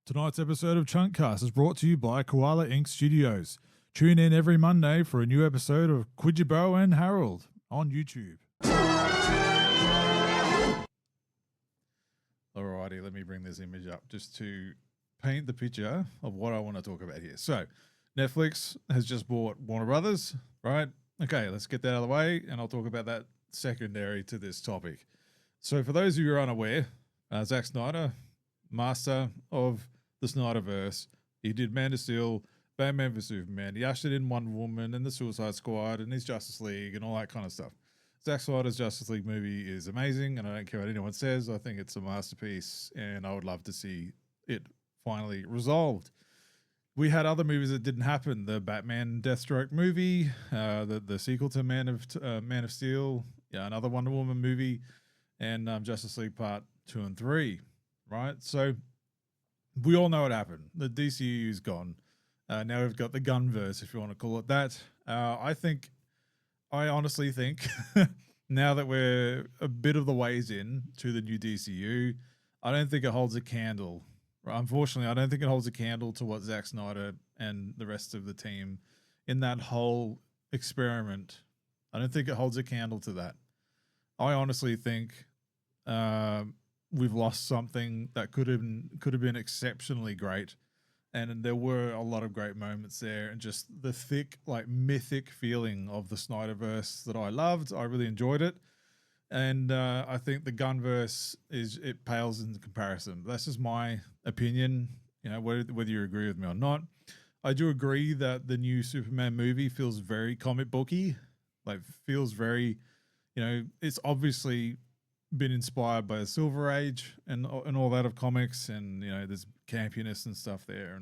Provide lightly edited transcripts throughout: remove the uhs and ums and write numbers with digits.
Tonight's episode of Chuntcast is brought to you by Koala Ink Studios. Tune in every Monday for a new episode of Quijibo and Harold on YouTube. Alrighty, let me bring this image up just to paint the picture of what I want to talk about here. So, Netflix has just bought Warner Brothers, right? Okay, let's get that out of the way, and I'll talk about that secondary to this topic. So, for those of you who are unaware, Zack Snyder, master of the Snyderverse, he did Man of Steel, Batman v Superman, he ushered in Wonder Woman and the Suicide Squad and his Justice League and all that kind of stuff. Zack Snyder's Justice League movie is amazing, and I don't care what anyone says. I think it's a masterpiece, and I would love to see it finally resolved. We had other movies that didn't happen. The Batman Deathstroke movie, the sequel to Man of Steel, another Wonder Woman movie, and Justice League Part 2 and 3, right? So we all know what happened. The DCU is gone. Now we've got the Gunverse, if you want to call it that. I honestly think now that we're a bit of the ways in to the new DCU, I don't think it holds a candle. Unfortunately, I don't think it holds a candle to what Zack Snyder and the rest of the team in that whole experiment. I don't think it holds a candle to that. I honestly think we've lost something that could have been exceptionally great. And there were a lot of great moments there, and just the thick, like mythic feeling of the Snyderverse that I loved. I really enjoyed it. And I think the Gunverse it pales in comparison. That's just my opinion, whether you agree with me or not. I do agree that the new Superman movie feels very comic booky, feels very, it's obviously been inspired by the Silver Age and all that of comics, and there's campiness and stuff there,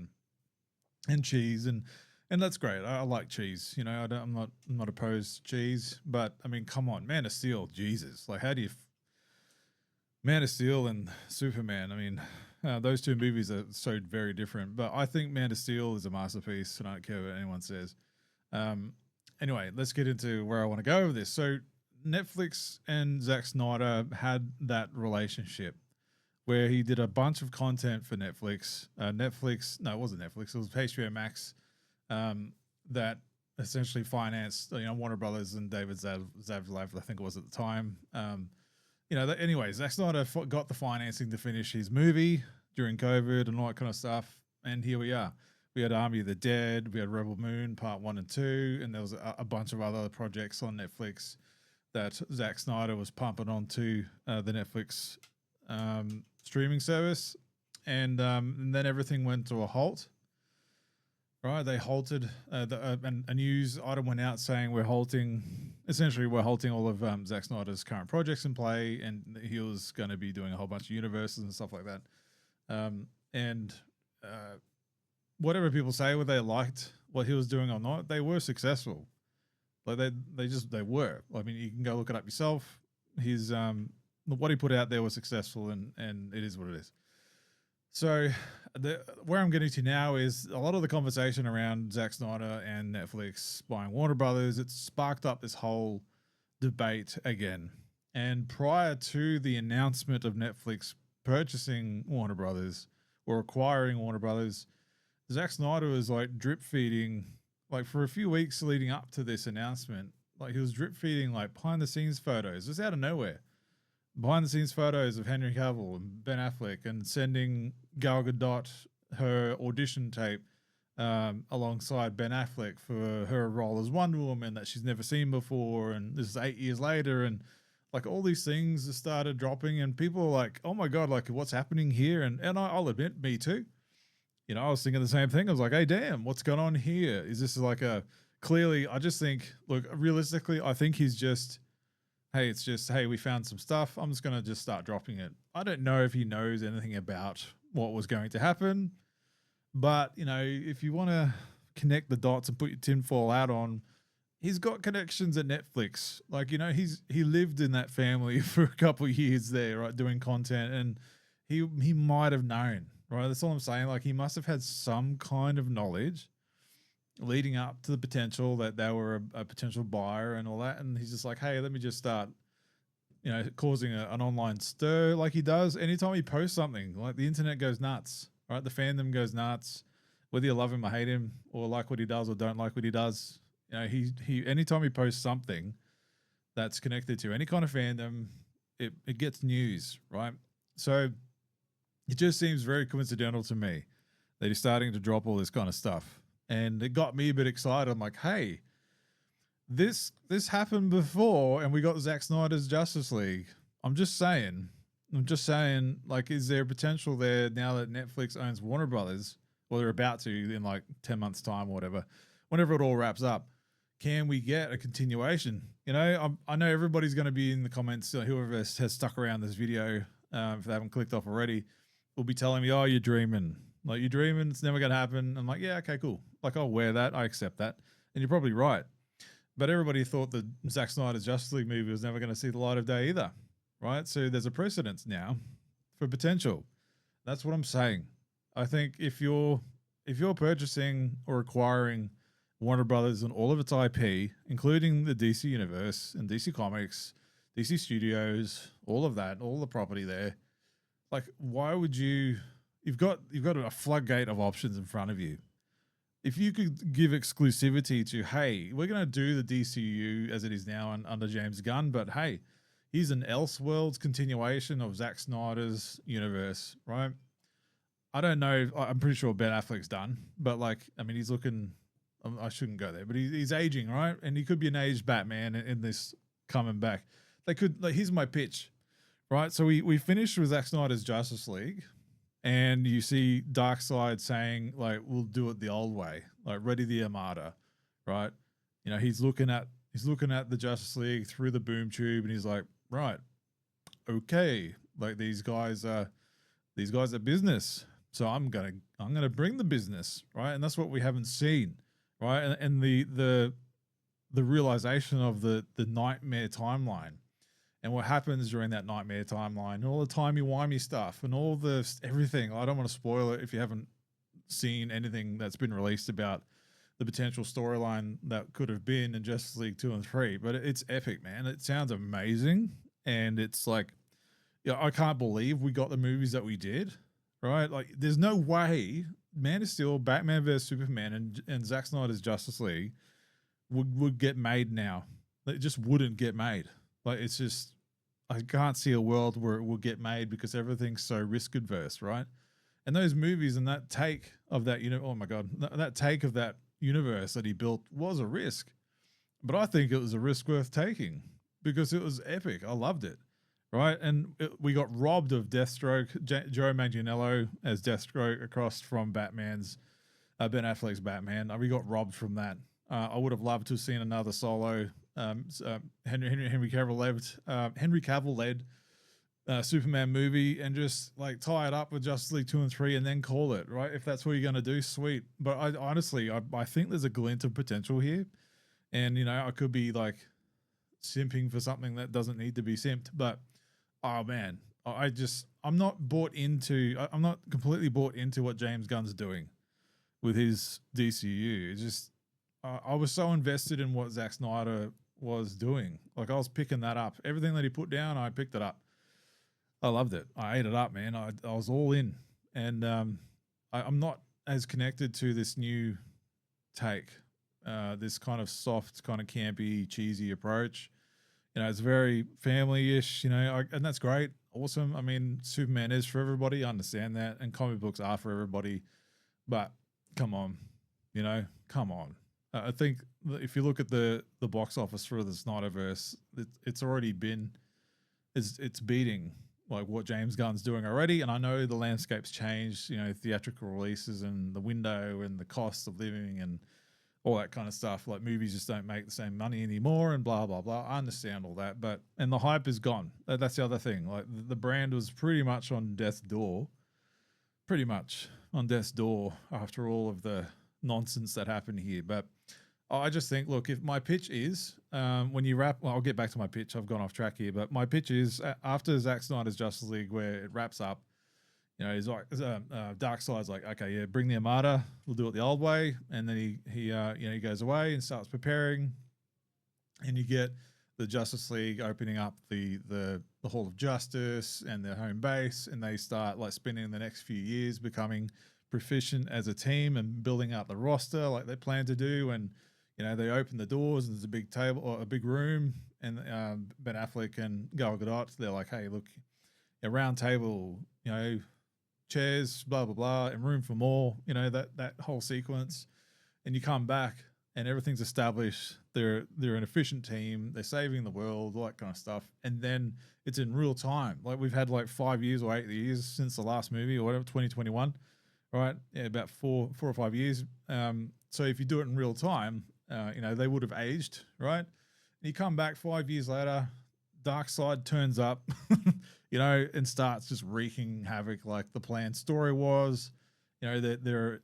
and cheese, and that's great. I like cheese. I'm not opposed to cheese, but I mean, come on, Man of Steel, Jesus, how do you? Man of Steel and Superman. I mean, those two movies are so very different, but I think Man of Steel is a masterpiece, and I don't care what anyone says. Anyway, let's get into where I want to go with this. So, Netflix and Zack Snyder had that relationship where he did a bunch of content for Netflix. It wasn't Netflix. It was HBO Max that essentially financed, Warner Brothers and David Zaslav, I think it was at the time. Anyways, Zack Snyder got the financing to finish his movie during COVID and all that kind of stuff. And here we are. We had Army of the Dead. We had Rebel Moon Part 1 and 2. And there was a bunch of other projects on Netflix that Zack Snyder was pumping onto the Netflix streaming service, and then everything went to a halt. Right, they halted. And a news item went out saying we're halting all of Zack Snyder's current projects in play, and he was going to be doing a whole bunch of universes and stuff like that. Whatever people say, whether they liked what he was doing or not, they were successful. They were. I mean, you can go look it up yourself. His what he put out there was successful, and it is what it is. So where I'm getting to now is a lot of the conversation around Zack Snyder and Netflix buying Warner Brothers. It's sparked up this whole debate again. And prior to the announcement of Netflix purchasing Warner Brothers or acquiring Warner Brothers, Zack Snyder was drip feeding. For a few weeks leading up to this announcement, he was drip feeding behind the scenes photos just out of nowhere. Behind the scenes photos of Henry Cavill and Ben Affleck, and sending Gal Gadot her audition tape alongside Ben Affleck for her role as Wonder Woman that she's never seen before. And this is 8 years later, and all these things just started dropping, and people were like, oh my God, what's happening here? And I'll admit, me too. I was thinking the same thing. I was like, hey, damn, what's going on here? Is this clearly, I just think, look, realistically, I think he's just, hey, we found some stuff. I'm just going to just start dropping it. I don't know if he knows anything about what was going to happen, but, if you want to connect the dots and put your tinfoil hat on, he's got connections at Netflix. He lived in that family for a couple of years there, right, doing content, and he might have known. Right, that's all I'm saying. He must have had some kind of knowledge leading up to the potential that they were a potential buyer and all that. And he's just like, hey, let me just start, causing an online stir like he does. Anytime he posts something, the internet goes nuts. right? The fandom goes nuts, whether you love him or hate him, or like what he does or don't like what he does. You know, he anytime he posts something that's connected to any kind of fandom, it gets news, right? So it just seems very coincidental to me that he's starting to drop all this kind of stuff. And it got me a bit excited. I'm like, hey, this happened before, and we got Zack Snyder's Justice League. I'm just saying, like, is there potential there now that Netflix owns Warner Brothers? Well, they're about to in like 10 months' time or whatever, whenever it all wraps up. Can we get a continuation? You know, I know everybody's going to be in the comments, whoever has stuck around this video, if they haven't clicked off already, will be telling me, oh, you're dreaming. Like, you're dreaming, it's never going to happen. I'm like, yeah, okay, cool. Like, I'll wear that. I accept that. And you're probably right. But everybody thought the Zack Snyder's Justice League movie was never going to see the light of day either, right? So there's a precedence now for potential. That's what I'm saying. I think if you're purchasing or acquiring Warner Brothers and all of its IP, including the DC Universe and DC Comics, DC Studios, all of that, all the property there, like, why would you? You've got a floodgate of options in front of you. If you could give exclusivity to, hey, we're going to do the DCU as it is now and under James Gunn, but hey, he's an Elseworlds continuation of Zack Snyder's universe, right? I don't know. I'm pretty sure Ben Affleck's done, but like, I mean, he's looking. I shouldn't go there, but he's aging, right? And he could be an aged Batman in this coming back. They could. Like, here's my pitch, right? So we finished with Zack Snyder's Justice League. And you see Darkseid saying, like, we'll do it the old way, like Ready the Armada, right? You know, he's looking at the Justice League through the boom tube, and he's like, right, okay, like these guys are business, so I'm gonna bring the business, right? And that's what we haven't seen, right? And the realization of the nightmare timeline. And what happens during that nightmare timeline, and all the timey-wimey stuff, and all the everything. I don't want to spoil it if you haven't seen anything that's been released about the potential storyline that could have been in Justice League 2 and 3. But it's epic, man. It sounds amazing. And it's like, yeah, I can't believe we got the movies that we did, right? Like, there's no way Man of Steel, Batman vs. Superman, and Zack Snyder's Justice League would get made now. It just wouldn't get made. Like, it's just, I can't see a world where it will get made because everything's so risk adverse, right? And those movies and that take of that, oh my God, that take of that universe that he built was a risk. But I think it was a risk worth taking because it was epic. I loved it, right? And we got robbed of Deathstroke, Joe Manganiello as Deathstroke across from Batman's, Ben Affleck's Batman. We got robbed from that. I would have loved to have seen another solo Henry Cavill led Superman movie and just like tie it up with Justice League 2 and 3 and then call it, right? If that's what you're going to do, sweet. But I honestly think there's a glint of potential here. And, I could be like simping for something that doesn't need to be simped. But, oh man, I'm not completely bought into what James Gunn's doing with his DCU. It's just, I was so invested in what Zack Snyder was doing. Like, I was picking that up. Everything that he put down, I picked it up. I loved it. I ate it up, man. I was all in. And I'm not as connected to this new take, this kind of soft, kind of campy, cheesy approach. It's very family-ish, and that's great. Awesome. I mean, Superman is for everybody. I understand that. And comic books are for everybody. But come on, come on. I think if you look at the box office for the Snyderverse, it's already been, it's beating like what James Gunn's doing already. And I know the landscape's changed, theatrical releases and the window and the cost of living and all that kind of stuff. Like, movies just don't make the same money anymore and blah, blah, blah. I understand all that, and the hype is gone. That's the other thing. Like, the brand was pretty much on death's door after all of the nonsense that happened here. But I just think, look, if my pitch is when you wrap, well, I'll get back to my pitch. I've gone off track here, but my pitch is after Zack Snyder's Justice League, where it wraps up, he's like, Darkseid's like, okay, yeah, bring the Armada, we'll do it the old way, and then he goes away and starts preparing, and you get the Justice League opening up the Hall of Justice and their home base, and they start like spending the next few years becoming proficient as a team and building out the roster like they plan to do. And you know, they open the doors and there's a big table or a big room, and Ben Affleck and Gal Gadot, they're like, hey, look, a round table, you know, chairs, blah blah blah, and room for more, you know, that whole sequence. And you come back and everything's established. They're an efficient team. They're saving the world, all that kind of stuff. And then it's in real time. Like we've had like 5 years or 8 years since the last movie or whatever, 2021, right? Yeah, about four or 5 years. So if you do it in real time, you know, they would have aged, right? And you come back 5 years later, Darkseid turns up, you know, and starts just wreaking havoc like the planned story was. You know, they're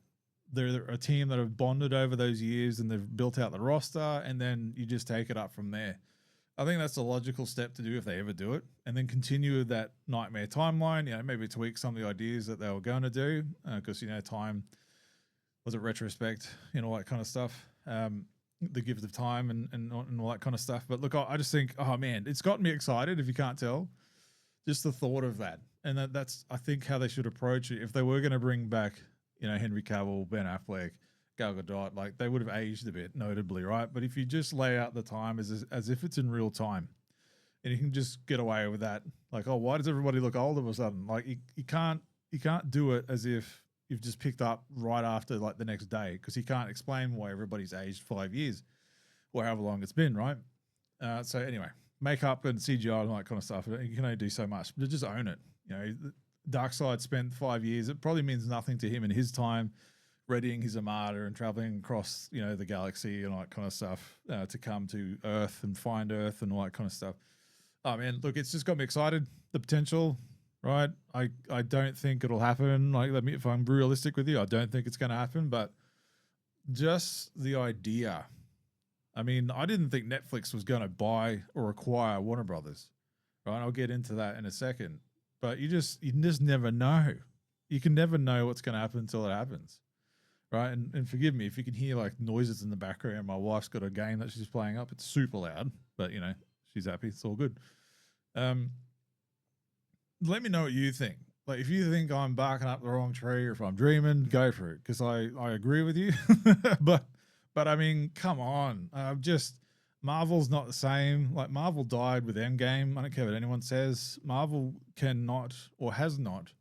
a team that have bonded over those years and they've built out the roster, and then you just take it up from there. I think that's a logical step to do if they ever do it, and then continue that nightmare timeline, you know, maybe tweak some of the ideas that they were going to do because, you know, time was it retrospect, you know, all that kind of stuff, the gift of time and all that kind of stuff. But look, I just think, oh man, it's gotten me excited if you can't tell, just the thought of that. And that's, I think, how they should approach it. If they were going to bring back, you know, Henry Cavill, Ben Affleck, Gal Gadot, like they would have aged a bit, notably, right? But if you just lay out the time as if it's in real time, and you can just get away with that, like, oh, why does everybody look old all of a sudden? Like you can't do it as if you've just picked up right after like the next day, because you can't explain why everybody's aged 5 years or however long it's been, right? So anyway, makeup and CGI and all that kind of stuff, you can only do so much, but just own it. You know, Darkseid spent 5 years. It probably means nothing to him in his time, readying his armada and traveling across, you know, the galaxy and all that kind of stuff to come to Earth and find Earth and all that kind of stuff. Oh man, look, it's just got me excited. The potential, right? I don't think it'll happen. Like, if I'm realistic with you, I don't think it's going to happen. But just the idea. I mean, I didn't think Netflix was going to buy or acquire Warner Brothers, right? I'll get into that in a second. But you just never know. You can never know what's going to happen until it happens, right? And forgive me if you can hear like noises in the background. My wife's got a game that she's playing up. It's super loud, but you know, she's happy. It's all good. Let me know what you think. Like, if you think I'm barking up the wrong tree or if I'm dreaming, go for it, because I agree with you. but I mean, come on. Marvel's not the same. Like, Marvel died with Endgame. I don't care what anyone says. Marvel cannot or has not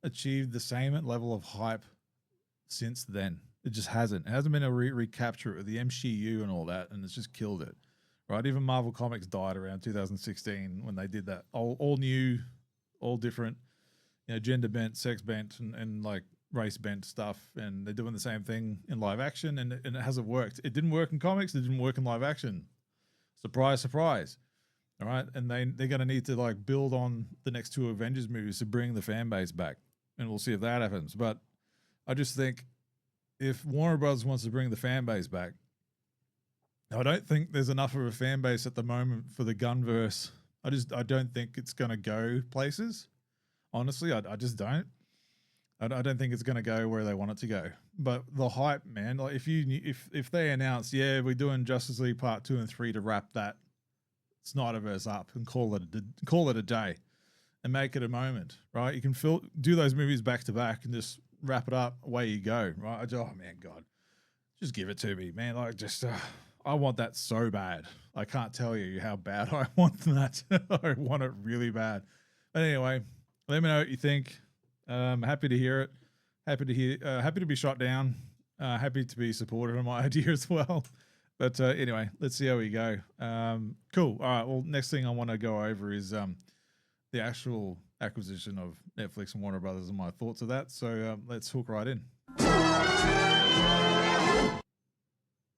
achieved the same level of hype since then. It just hasn't. It hasn't been a recapture of the MCU and all that, and it's just killed it. Right? Even Marvel Comics died around 2016 when they did that. All new, all different, you know, gender bent, sex bent, and like race bent stuff, and they're doing the same thing in live action, and it hasn't worked. It didn't work in comics. It didn't work in live action. Surprise, surprise. All right, and they're going to need to like build on the next two Avengers movies to bring the fan base back, and we'll see if that happens. But I just think if Warner Bros. Wants to bring the fan base back, I don't think there's enough of a fan base at the moment for the Gunverse. I don't think it's going to go places. Honestly, I just don't. I don't think it's going to go where they want it to go. But the hype, man, like if they announce, yeah, we're doing Justice League Part 2 and 3 to wrap that Snyderverse up and call it a day and make it a moment, right? You can do those movies back to back and just wrap it up. Away you go, right? Oh man, God, just give it to me, man. Like, just I want that so bad. I can't tell you how bad I want that. I want it really bad. But anyway, let me know what you think. Happy to hear it. Happy to be shot down. Happy to be supported on my idea as well. But anyway, let's see how we go. Cool. All right. Well, next thing I want to go over is the actual acquisition of Netflix and Warner Brothers and my thoughts of that. So let's hook right in.